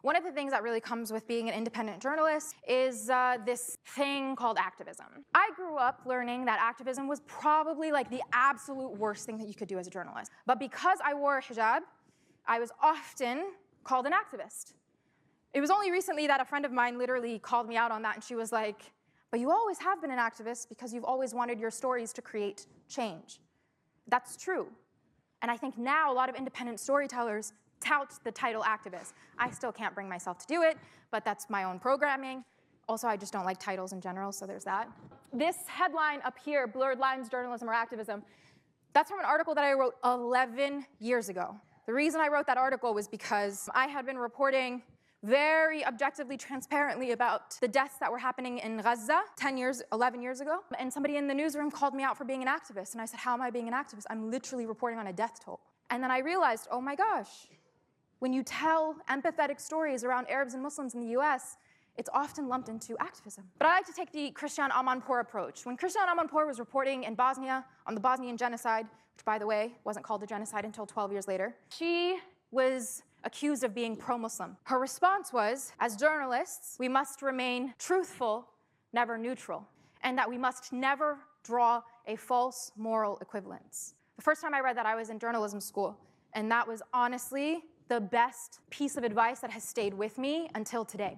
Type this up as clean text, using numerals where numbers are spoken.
One of the things that really comes with being an independent journalist is this thing called activism. I grew up learning that activism was probably like the absolute worst thing that you could do as a journalist. But because I wore a hijab, I was often called an activist. It was only recently that a friend of mine literally called me out on that, and she was like, but you always have been an activist because you've always wanted your stories to create change. That's true. And I think now a lot of independent storytellers tout the title activist. I still can't bring myself to do it, but that's my own programming. Also, I just don't like titles in general, so there's that. This headline up here, Blurred Lines, Journalism or Activism, that's from an article that I wrote 11 years ago. The reason I wrote that article was because I had been reporting very objectively, transparently about the deaths that were happening in Gaza 11 years ago. And somebody in the newsroom called me out for being an activist. And I said, how am I being an activist? I'm literally reporting on a death toll. And then I realized, oh my gosh, when you tell empathetic stories around Arabs and Muslims in the US, it's often lumped into activism. But I like to take the Christiane Amanpour approach. When Christiane Amanpour was reporting in Bosnia on the Bosnian genocide, which by the way, wasn't called a genocide until 12 years later, she was accused of being pro-Muslim. Her response was, as journalists, we must remain truthful, never neutral, and that we must never draw a false moral equivalence. The first time I read that, I was in journalism school, and that was honestly the best piece of advice that has stayed with me until today.